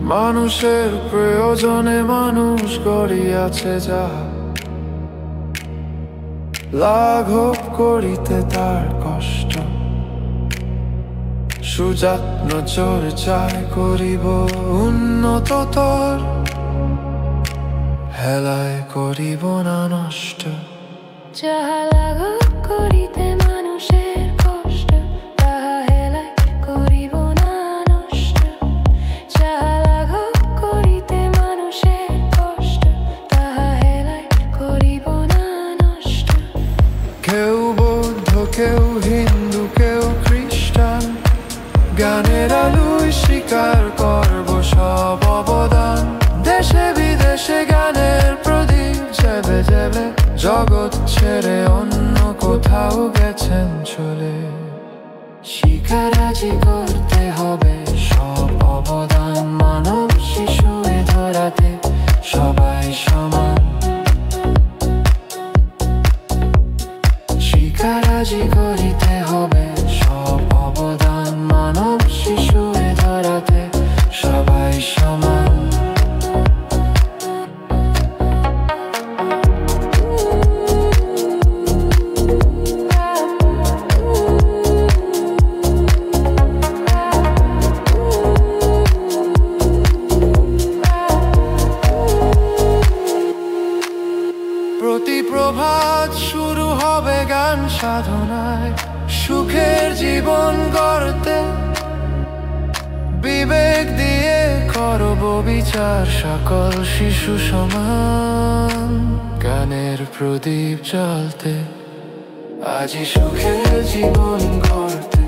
মানুষের প্রয়োজনে মানুষ গড়িয়াছে যাহা, লাঘব করিতে তার কষ্ট। সুযত্ন চর্চায় করিব উন্নততর, হেলায় করিব না নষ্ট। যাহা লাঘব করিতে মানুষের কষ্ট, তাহা হেলায় করিব না নষ্ট। যাহা লাঘব করিতে মানুষের কষ্ট, তাহা হেলায় করিব না নষ্ট। কেউ বৌদ্ধ, কেউ হিন্দু, কেউ খ্রিস্টান, জ্ঞানের আলোয় স্বীকার করব সব অবদান। দেশে বিদেশে জ্ঞানের প্রদীপ জেবে জেবে, জগৎ ছেড়ে অন্য কোথাও গেছেন চলে। স্বীকারাজি করতে হবে সব অবদান, মানব শিশু এ ধরাতে সবাই সমান। স্বীকারাজি করিতে হবে সব অবদান, মানব শিশু এ ধরাতে সবাই সমান। প্রতি প্রভাত শুরু হবে গান সাধনায়, সুখের জীবন গড়তে বিবেক দিয়ে করব বিচার সকল শিশু সমান। জ্ঞানের প্রদীপ জ্বালতে, আজই সুখের জীবন গড়তে।